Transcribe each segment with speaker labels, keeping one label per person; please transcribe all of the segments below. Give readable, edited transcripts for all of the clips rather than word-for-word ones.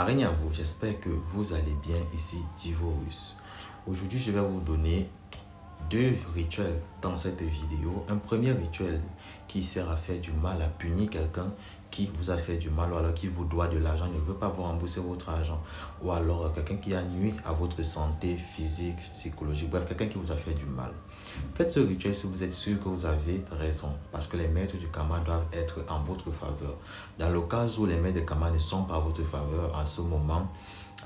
Speaker 1: Marine à vous, j'espère que vous allez bien ici, Divorus. Aujourd'hui, je vais vous donner deux rituels dans cette vidéo. Un premier rituel qui sert à faire du mal, à punir quelqu'un qui vous a fait du mal ou alors qui vous doit de l'argent, ne veut pas vous rembourser votre argent, ou alors quelqu'un qui a nuit à votre santé physique, psychologique, bref, quelqu'un qui vous a fait du mal. Faites ce rituel si vous êtes sûr que vous avez raison, parce que les maîtres du karma doivent être en votre faveur. Dans le cas où les maîtres du karma ne sont pas en votre faveur, en ce moment,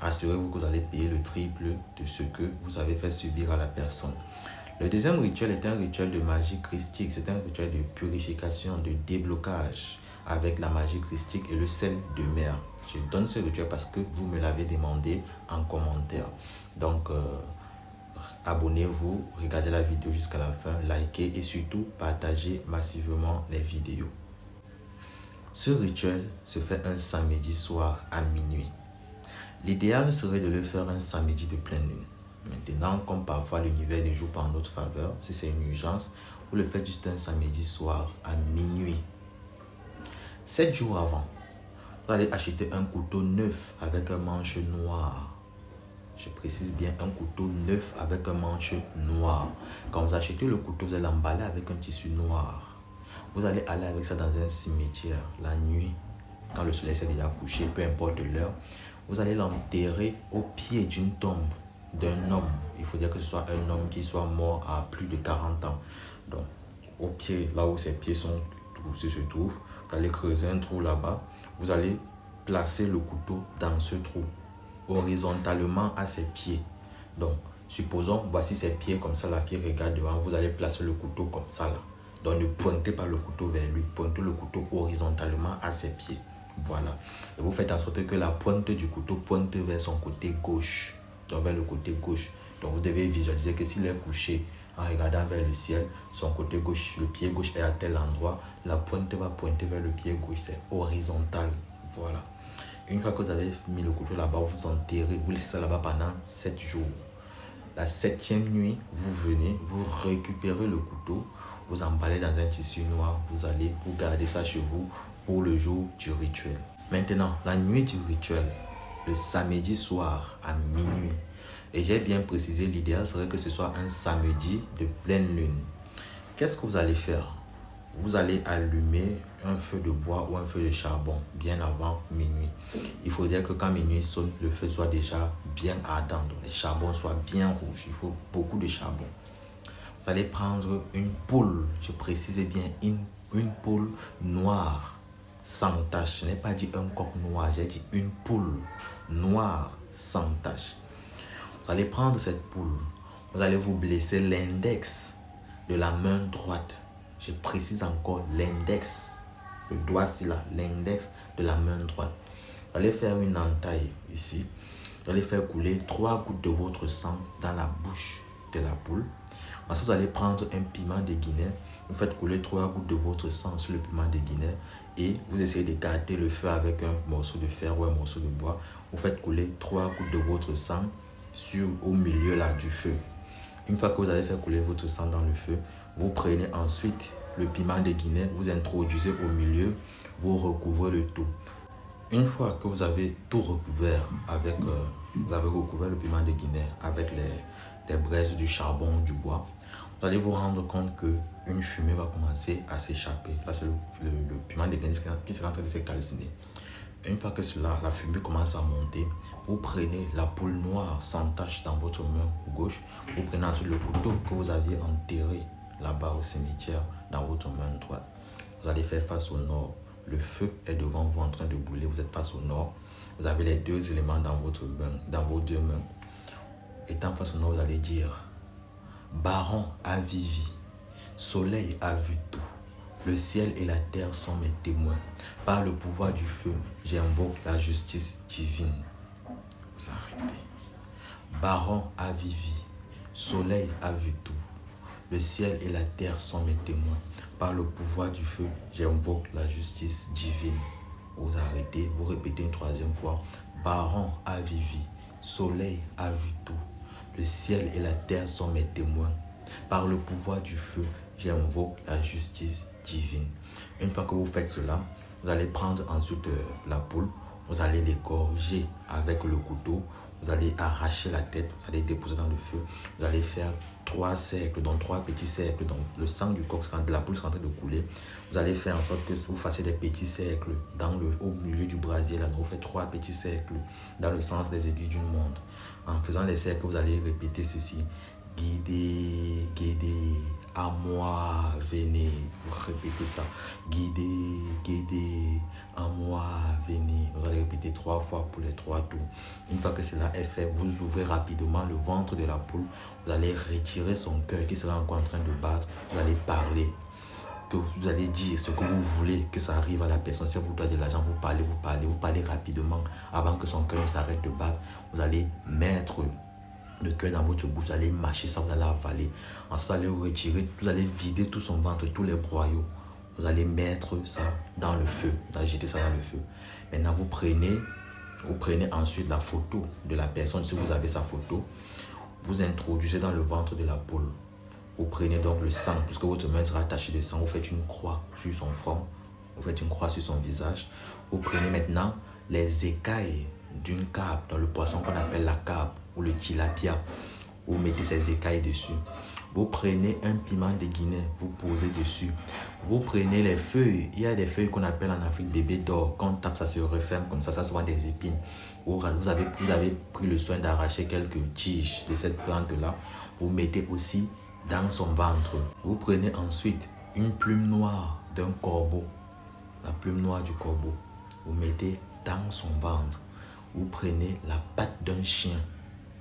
Speaker 1: assurez-vous que vous allez payer le triple de ce que vous avez fait subir à la personne. Le deuxième rituel est un rituel de magie christique. C'est un rituel de purification, de déblocage avec la magie christique et le sel de mer. Je donne ce rituel parce que vous me l'avez demandé en commentaire. Donc, abonnez-vous, regardez la vidéo jusqu'à la fin, likez et surtout partagez massivement les vidéos. Ce rituel se fait un samedi soir à minuit. L'idéal serait de le faire un samedi de pleine lune. Maintenant, comme parfois l'univers ne joue pas en notre faveur, si c'est une urgence, vous le faites juste un samedi soir à minuit. 7 jours avant, vous allez acheter un couteau neuf avec un manche noir. Je précise bien, un couteau neuf avec un manche noir. Quand vous achetez le couteau, vous allez l'emballer avec un tissu noir. Vous allez aller avec ça dans un cimetière la nuit, quand le soleil s'est déjà couché, peu importe l'heure. Vous allez l'enterrer au pied d'une tombe d'un homme. Il faut dire que ce soit un homme qui soit mort à plus de 40 ans. Donc, au pied, là où ses pieds se trouvent, vous allez creuser un trou là-bas. Vous allez placer le couteau dans ce trou, horizontalement à ses pieds. Donc, supposons, voici ses pieds comme ça là qui regardent devant. Vous allez placer le couteau comme ça là. Donc, ne pointez pas le couteau vers lui. Pointez le couteau horizontalement à ses pieds. Voilà. Et vous faites en sorte que la pointe du couteau pointe vers son côté gauche. Donc vers le côté gauche. Donc vous devez visualiser que s'il est couché en regardant vers le ciel, son côté gauche, le pied gauche est à tel endroit, la pointe va pointer vers le pied gauche. C'est horizontal. Voilà. Une fois que vous avez mis le couteau là-bas, vous enterrez, vous laissez ça là-bas pendant 7 jours. La 7e nuit, vous venez, vous récupérez le couteau, vous emballez dans un tissu noir, vous gardez ça chez vous pour le jour du rituel. Maintenant, la nuit du rituel, le samedi soir à minuit, et j'ai bien précisé, l'idéal serait que ce soit un samedi de pleine lune. Qu'est-ce que vous allez faire? Vous allez allumer un feu de bois ou un feu de charbon bien avant minuit. Il faut dire que quand minuit sonne, le feu soit déjà bien ardent, donc les charbons soient bien rouges. Il faut beaucoup de charbon. Vous allez prendre une poule, je précise bien, une poule noire, sans tache. Je n'ai pas dit un coq noir, j'ai dit une poule noire, sans tache. Vous allez prendre cette poule, vous allez vous blesser l'index de la main droite. Je précise encore l'index, le doigt-ci là, l'index de la main droite. Vous allez faire une entaille ici. Vous allez faire couler 3 gouttes de votre sang dans la bouche de la poule. Ensuite, vous allez prendre un piment de Guinée. Vous faites couler 3 gouttes de votre sang sur le piment de Guinée et vous essayez de garder le feu avec un morceau de fer ou un morceau de bois. Vous faites couler 3 gouttes de votre sang au milieu là du feu. Une fois que vous avez fait couler votre sang dans le feu, vous prenez ensuite le piment de Guinée, vous introduisez au milieu, vous recouvrez le tout. Une fois que vous avez tout recouvert vous avez recouvert le piment de Guinée avec les braises du charbon, du bois, vous allez vous rendre compte qu'une fumée va commencer à s'échapper. Là, c'est le piment de Guinée qui sera en train de se calciner. Une fois que la fumée commence à monter, vous prenez la poule noire sans tache dans votre main gauche. Vous prenez ensuite le couteau que vous aviez enterré là-bas au cimetière dans votre main droite. Vous allez faire face au nord. Le feu est devant vous en train de brûler. Vous êtes face au nord. Vous avez les deux éléments dans vos deux mains. Étant face au nord, vous allez dire: Baron a vivi, soleil a vu tout. Le ciel et la terre sont mes témoins. Par le pouvoir du feu, j'invoque la justice divine. Vous arrêtez. Baron a vivi, soleil a vu tout. Le ciel et la terre sont mes témoins. Par le pouvoir du feu, j'invoque la justice divine. Vous arrêtez, vous répétez une 3e fois. Baron a vivi, soleil a vu tout. Le ciel et la terre sont mes témoins. Par le pouvoir du feu, j'invoque la justice divine. Une fois que vous faites cela, vous allez prendre ensuite la poule, vous allez l'égorger avec le couteau, vous allez arracher la tête, vous allez déposer dans le feu, vous allez faire 3 cercles, donc 3 petits cercles, donc le sang du coq, de la poule sera en train de couler. Vous allez faire en sorte que vous fassiez des petits cercles au milieu du brasier, là, donc vous faites 3 petits cercles dans le sens des aiguilles d'une montre. En faisant les cercles, vous allez répéter ceci. Guidez, guidez, à moi, venez. Vous répétez ça. Guidez, guidez, à moi, venez. Vous allez répéter 3 fois pour les 3 tours. Une fois que cela est fait, vous ouvrez rapidement le ventre de la poule. Vous allez retirer son cœur qui sera encore en train de battre. Vous allez parler. Vous allez dire ce que vous voulez que ça arrive à la personne. Si vous doit de l'argent, vous parlez rapidement avant que son cœur ne s'arrête de battre. Vous allez mettre le cœur dans votre bouche, vous allez mâcher ça, vous allez avaler. Ensuite, vous allez retirer, vous allez vider tout son ventre, tous les broyaux. Vous allez mettre ça dans le feu, vous allez jeter ça dans le feu. Maintenant, vous prenez ensuite la photo de la personne, si vous avez sa photo, vous introduisez dans le ventre de la poule. Vous prenez donc le sang, puisque votre main sera attachée de sang, vous faites une croix sur son front, vous faites une croix sur son visage. Vous prenez maintenant les écailles d'une carpe, dans le poisson qu'on appelle la carpe ou le tilapia. Vous mettez ces écailles dessus. Vous prenez un piment de Guinée, vous posez dessus. Vous prenez les feuilles, il y a des feuilles qu'on appelle en Afrique bébé d'or. Quand on tape, ça se referme comme ça souvent des épines. Vous avez pris le soin d'arracher quelques tiges de cette plante-là. Vous mettez aussi dans son ventre. Vous prenez ensuite une plume noire d'un corbeau, la plume noire du corbeau. Vous mettez dans son ventre. Vous prenez la patte d'un chien.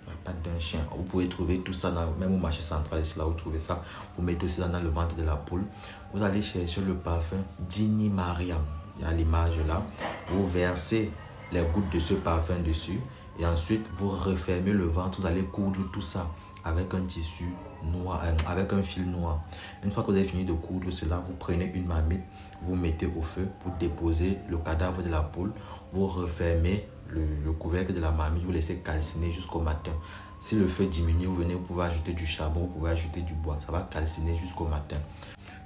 Speaker 1: La patte d'un chien. Vous pouvez trouver tout ça, même au marché central, c'est là où vous trouvez ça. Vous mettez aussi dans le ventre de la poule. Vous allez chercher le parfum d'Ini Mariam. Il y a l'image là. Vous versez les gouttes de ce parfum dessus. Et ensuite, vous refermez le ventre. Vous allez coudre tout ça avec un tissu noir, avec un fil noir. Une fois que vous avez fini de coudre cela, vous prenez une marmite, vous mettez au feu, vous déposez le cadavre de la poule, vous refermez le couvercle de la marmite, vous laissez calciner jusqu'au matin. Si le feu diminue, vous pouvez ajouter du charbon, vous pouvez ajouter du bois. Ça va calciner jusqu'au matin.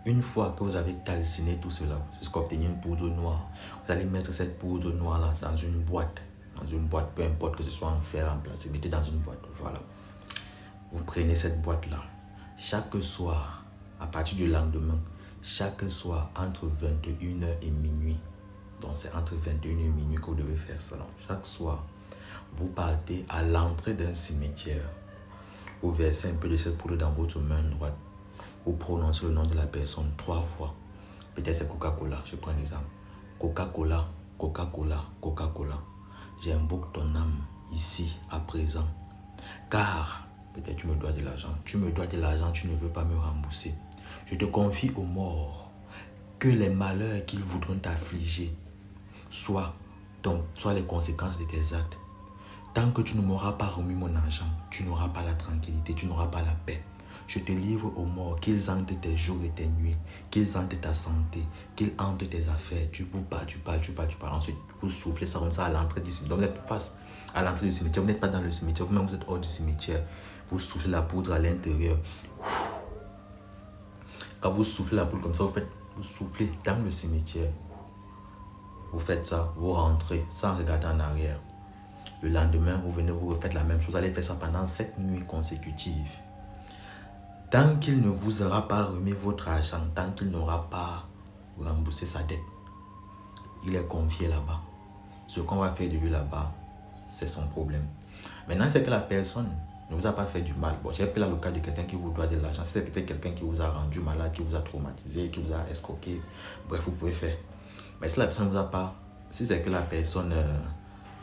Speaker 1: Une fois que vous avez calciné tout cela, jusqu'à obtenir une poudre noire, vous allez mettre cette poudre noire-là dans une boîte. Dans une boîte, peu importe que ce soit en fer, en plastique, mettez dans une boîte. Voilà. Vous prenez cette boîte-là. Chaque soir, à partir du lendemain, chaque soir, entre 21h et minuit, donc c'est entre 21h et minuit que vous devez faire cela. Chaque soir, vous partez à l'entrée d'un cimetière. Vous versez un peu de cette poudre dans votre main droite. Vous prononcez le nom de la personne 3 fois. Peut-être c'est Coca-Cola, je prends un exemple. Coca-Cola, Coca-Cola, Coca-Cola. J'invoque ton âme ici, à présent. Car peut-être tu me dois de l'argent. Tu me dois de l'argent, tu ne veux pas me rembourser. Je te confie aux morts que les malheurs qu'ils voudront t'affliger soient les conséquences de tes actes. Tant que tu ne m'auras pas remis mon argent, tu n'auras pas la tranquillité, tu n'auras pas la paix. Je te livre aux morts, qu'ils hantent tes jours et tes nuits, qu'ils hantent ta santé, qu'ils hantent tes affaires. Tu parles. Ensuite, vous soufflez ça comme ça à l'entrée du cimetière. Donc, vous êtes face à l'entrée du cimetière. Vous n'êtes pas dans le cimetière, vous-même vous êtes hors du cimetière. Vous soufflez la poudre à l'intérieur. Quand vous soufflez la poudre comme ça, vous soufflez dans le cimetière. Vous faites ça, vous rentrez sans regarder en arrière. Le lendemain, vous venez, vous refaites la même chose. Vous allez faire ça pendant 7 nuits consécutives. Tant qu'il ne vous aura pas remis votre argent, tant qu'il n'aura pas remboursé sa dette, il est confié là-bas. Ce qu'on va faire de lui là-bas, c'est son problème. Maintenant, c'est que la personne ne vous a pas fait du mal. Bon, j'ai pris là le cas de quelqu'un qui vous doit de l'argent. C'est peut-être quelqu'un qui vous a rendu malade, qui vous a traumatisé, qui vous a escroqué. Bref, vous pouvez faire. Mais si la personne ne vous a pas, si c'est que la personne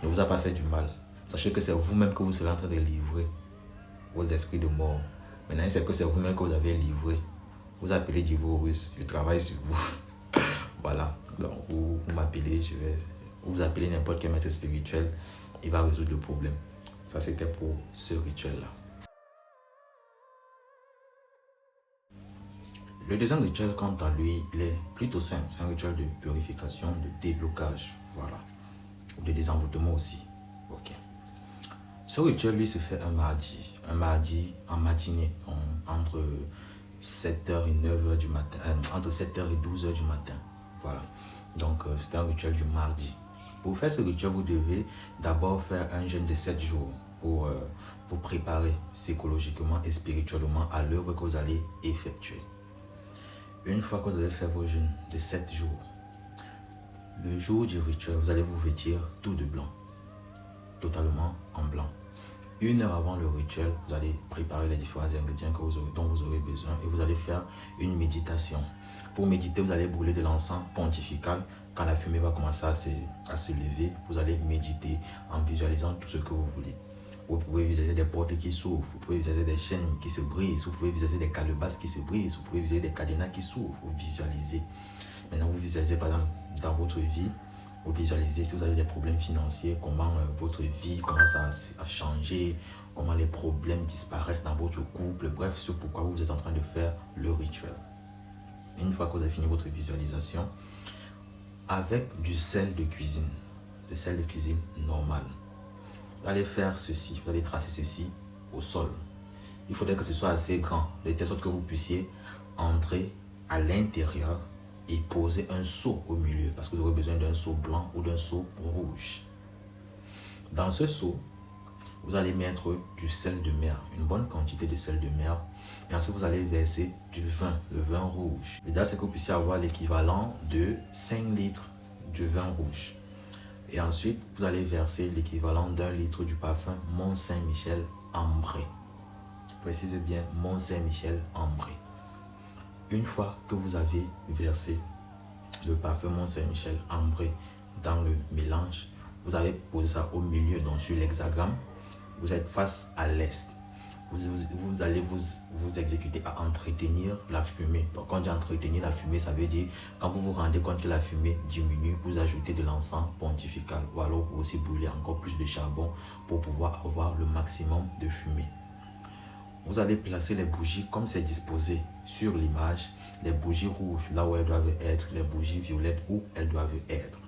Speaker 1: ne vous a pas fait du mal, sachez que c'est vous-même que vous serez en train de livrer vos esprits de mort. Maintenant, c'est que c'est vous-même que vous avez livré. Vous appelez Divorus, je travaille sur vous. Voilà. Donc, vous m'appelez, vous appelez n'importe quel maître spirituel, il va résoudre le problème. Ça, c'était pour ce rituel-là. Le deuxième rituel, quant à lui, il est plutôt simple. C'est un rituel de purification, de déblocage. Voilà. Ou de désenvoûtement aussi. Ok. Ce rituel, lui, se fait un mardi en matinée, entre 7h et 9h du matin, entre 7h et 12h du matin. Voilà. Donc, c'est un rituel du mardi. Pour faire ce rituel, vous devez d'abord faire un jeûne de 7 jours pour vous préparer psychologiquement et spirituellement à l'œuvre que vous allez effectuer. Une fois que vous avez fait vos jeûnes de 7 jours, le jour du rituel, vous allez vous vêtir tout de blanc, totalement en blanc. 1 heure avant le rituel, vous allez préparer les différents ingrédients dont vous aurez besoin et vous allez faire une méditation. Pour méditer, vous allez brûler de l'encens pontifical. Quand la fumée va commencer à se lever, vous allez méditer en visualisant tout ce que vous voulez. Vous pouvez visualiser des portes qui s'ouvrent, vous pouvez visualiser des chaînes qui se brisent, vous pouvez visualiser des calebasses qui se brisent, vous pouvez visualiser des cadenas qui s'ouvrent, vous visualisez. Maintenant, vous visualisez par exemple dans votre vie, vous visualisez si vous avez des problèmes financiers, comment votre vie commence à changer, comment les problèmes disparaissent dans votre couple, bref, c'est pourquoi vous êtes en train de faire le rituel. Une fois que vous avez fini votre visualisation, avec du sel de cuisine normal, vous allez faire ceci, vous allez tracer ceci au sol. Il faudrait que ce soit assez grand, de telle sorte que vous puissiez entrer à l'intérieur et poser un seau au milieu, parce que vous aurez besoin d'un seau blanc ou d'un seau rouge. Dans ce seau, vous allez mettre du sel de mer, une bonne quantité de sel de mer, et ensuite vous allez verser du vin, le vin rouge. L'idéal, c'est que vous puissiez avoir l'équivalent de 5 litres de vin rouge. Et ensuite, vous allez verser l'équivalent d'1 litre du parfum Mont Saint-Michel ambré. Précisez bien, Mont Saint-Michel ambré. Une fois que vous avez versé le parfum Mont Saint-Michel ambré dans le mélange, vous avez posé ça au milieu, donc sur l'hexagramme. Vous êtes face à l'est. Vous allez vous exécuter à entretenir la fumée. Donc quand on dit entretenir la fumée, ça veut dire quand vous vous rendez compte que la fumée diminue, vous ajoutez de l'encens pontifical ou alors vous aussi brûler encore plus de charbon pour pouvoir avoir le maximum de fumée. Vous allez placer les bougies comme c'est disposé sur l'image, les bougies rouges là où elles doivent être, les bougies violettes où elles doivent être.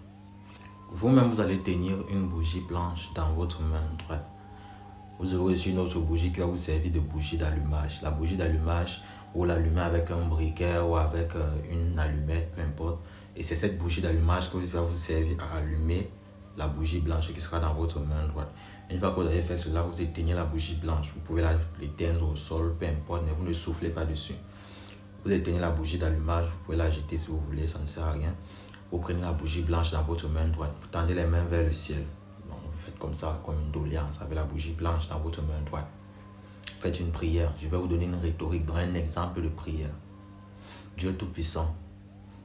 Speaker 1: Vous-même, vous allez tenir une bougie blanche dans votre main droite. Vous aurez aussi une autre bougie qui va vous servir de bougie d'allumage. La bougie d'allumage, vous l'allumez avec un briquet ou avec une allumette, peu importe. Et c'est cette bougie d'allumage qui va vous servir à allumer la bougie blanche qui sera dans votre main droite. Une fois que vous avez fait cela, vous éteignez la bougie blanche. Vous pouvez l'éteindre au sol, peu importe, mais vous ne soufflez pas dessus. Vous éteignez la bougie d'allumage, vous pouvez la jeter si vous voulez, ça ne sert à rien. Vous prenez la bougie blanche dans votre main droite, vous tendez les mains vers le ciel. Donc, vous faites comme ça, comme une doléance, avec la bougie blanche dans votre main droite. Vous faites une prière. Je vais vous donner une rhétorique, dans un exemple de prière. Dieu Tout-Puissant,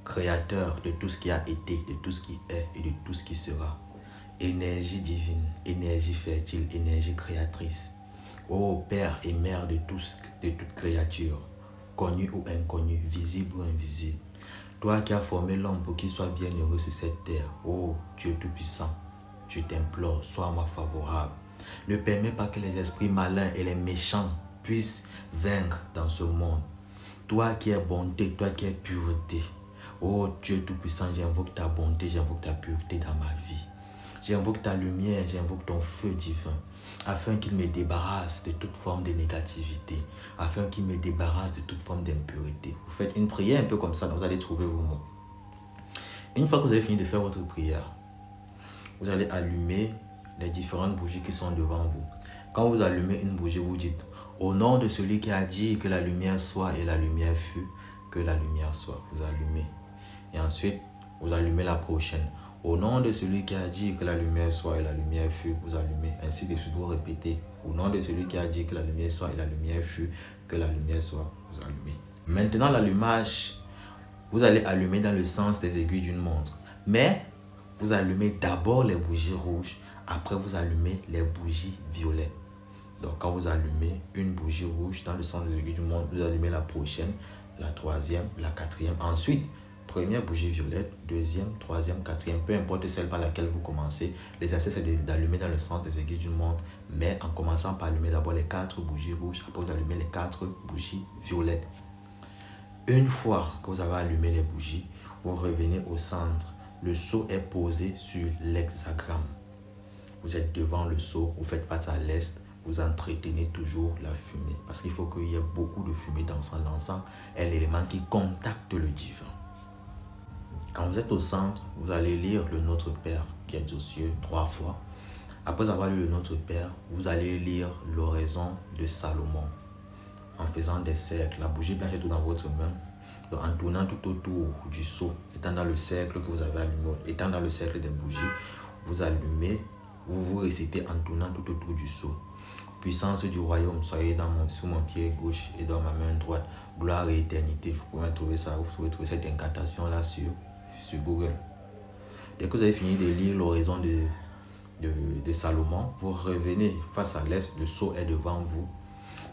Speaker 1: Créateur de tout ce qui a été, de tout ce qui est et de tout ce qui sera. Énergie divine, énergie fertile, énergie créatrice. Ô Père et Mère de toute créature, connue ou inconnue, visible ou invisible. Toi qui as formé l'homme pour qu'il soit bien heureux sur cette terre, ô Dieu Tout-Puissant, je t'implore, sois-moi favorable. Ne permets pas que les esprits malins et les méchants puissent vaincre dans ce monde. Toi qui es bonté, toi qui es pureté, ô Dieu Tout-Puissant, j'invoque ta bonté, j'invoque ta pureté dans ma vie. J'invoque ta lumière, j'invoque ton feu divin, afin qu'il me débarrasse de toute forme de négativité, afin qu'il me débarrasse de toute forme d'impureté. Vous faites une prière un peu comme ça, donc vous allez trouver vos mots. Une fois que vous avez fini de faire votre prière, vous allez allumer les différentes bougies qui sont devant vous. Quand vous allumez une bougie, vous dites « Au nom de celui qui a dit que la lumière soit et la lumière fut, que la lumière soit ». Vous allumez. Et ensuite, vous allumez la prochaine. Au nom de celui qui a dit que la lumière soit et la lumière fut, vous allumez. Ainsi de suite, vous répétez. Au nom de celui qui a dit que la lumière soit et la lumière fut, que la lumière soit, vous allumez. Maintenant, l'allumage, vous allez allumer dans le sens des aiguilles d'une montre. Mais, vous allumez d'abord les bougies rouges, après vous allumez les bougies violettes. Donc, quand vous allumez une bougie rouge dans le sens des aiguilles d'une montre, vous allumez la prochaine, la troisième, la quatrième. Ensuite, première bougie violette, deuxième, troisième, quatrième, peu importe celle par laquelle vous commencez. L'essentiel, c'est d'allumer dans le sens des aiguilles d'une montre, mais en commençant par allumer d'abord les 4 bougies rouges, après vous allumez les 4 bougies violettes. Une fois que vous avez allumé les bougies, vous revenez au centre. Le seau est posé sur l'hexagramme. Vous êtes devant le seau, vous faites face à l'est, vous entretenez toujours la fumée. Parce qu'il faut qu'il y ait beaucoup de fumée dans l'encens. L'encens est l'élément qui contacte le divin. Quand vous êtes au centre, vous allez lire le Notre Père qui est aux cieux 3 fois. Après avoir lu le Notre Père, vous allez lire l'oraison de Salomon en faisant des cercles. La bougie blanche est tout dans votre main. Donc, en tournant tout autour du seau, étant dans le cercle que vous avez allumé, étant dans le cercle des bougies, vous allumez, vous récitez en tournant tout autour du seau. Puissance du royaume, soyez sous mon pied gauche et dans ma main droite. Gloire et éternité. Vous pouvez trouver ça, vous pouvez trouver cette incantation-là sur Google. Dès que vous avez fini de lire l'oraison de Salomon, vous revenez face à l'est, le seau est devant vous.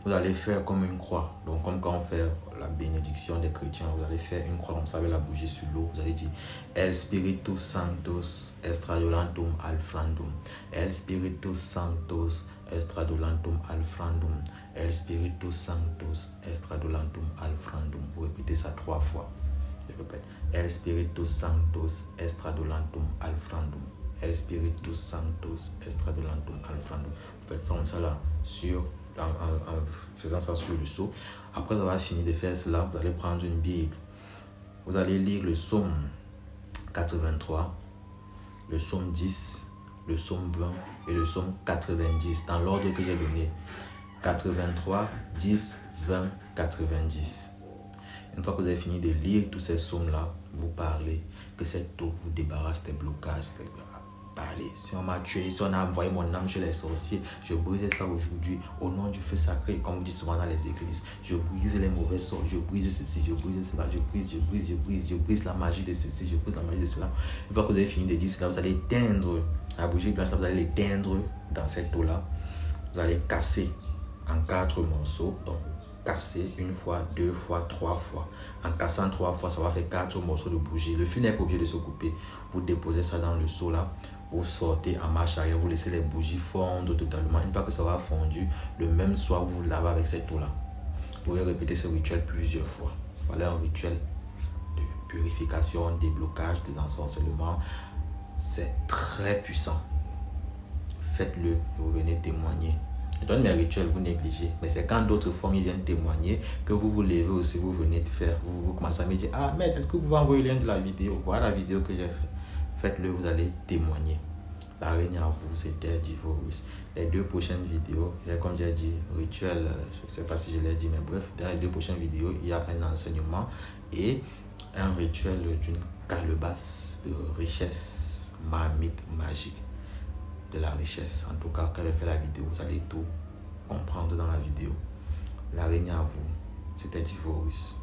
Speaker 1: Vous allez faire comme une croix. Donc, comme quand on fait la bénédiction des chrétiens, vous allez faire une croix comme ça avec la bougie sur l'eau. Vous allez dire El Spiritus Sanctus Estradolantum Alfrandum. El Spiritus Sanctus Estradolantum Alfrandum. El Spiritus Sanctus Estradolantum Alfrandum. Vous répétez ça 3 fois. Je répète. El Spiritus Sanctus Estradolantum Alfrandum. El Spiritus Sanctus Estradolantum Alfrandum. Vous faites ça comme ça là en faisant ça sur le seau. Après avoir fini de faire cela, vous allez prendre une Bible. Vous allez lire le psaume 83, le psaume 10, le psaume 20 et le psaume 90 dans l'ordre que j'ai donné. 83, 10, 20, 90. Une fois que vous avez fini de lire tous ces psaumes-là, vous parlez. Que cette eau vous débarrasse des blocages. Parler. Si on m'a tué, si on a envoyé mon âme chez les sorciers, je brise ça aujourd'hui au nom du feu sacré, comme vous dites souvent dans les églises. Je brise les mauvais sorts, je brise ceci, je brise cela, je brise la magie de ceci, je brise la magie de cela. Une fois que vous avez fini de dire cela, vous allez éteindre la bougie blanche, vous allez l'éteindre dans cette eau-là. Vous allez casser en 4 morceaux. Donc, casser 1 fois, 2 fois, 3 fois. En cassant 3 fois, ça va faire 4 morceaux de bougie. Le fil n'est pas obligé de se couper. Vous déposez ça dans le seau là. Vous sortez en marche arrière, vous laissez les bougies fondre totalement. Une fois que ça va fondu, le même soir, vous lavez avec cette eau là. Vous pouvez répéter ce rituel plusieurs fois. Voilà un rituel de purification, déblocage, désensorcellement. C'est très puissant. Faites-le et vous venez témoigner. Je donne mes rituels, vous négligez. Mais c'est quand d'autres femmes viennent témoigner que vous vous levez aussi, vous venez de faire. Vous commencez à me dire, ah, mais est-ce que vous pouvez envoyer le lien de la vidéo? Voilà la vidéo que j'ai faite. Faites-le, vous allez témoigner. La règne en vous, c'était Divorus. Les 2 prochaines vidéos, comme j'ai dit, rituel, je ne sais pas si je l'ai dit, mais bref, dans les 2 prochaines vidéos, il y a un enseignement et un rituel d'une calebasse de richesse marmite magique. De la richesse. En tout cas, quand j'ai fait la vidéo, vous allez tout comprendre dans la vidéo. La règne à vous, c'était Divorus.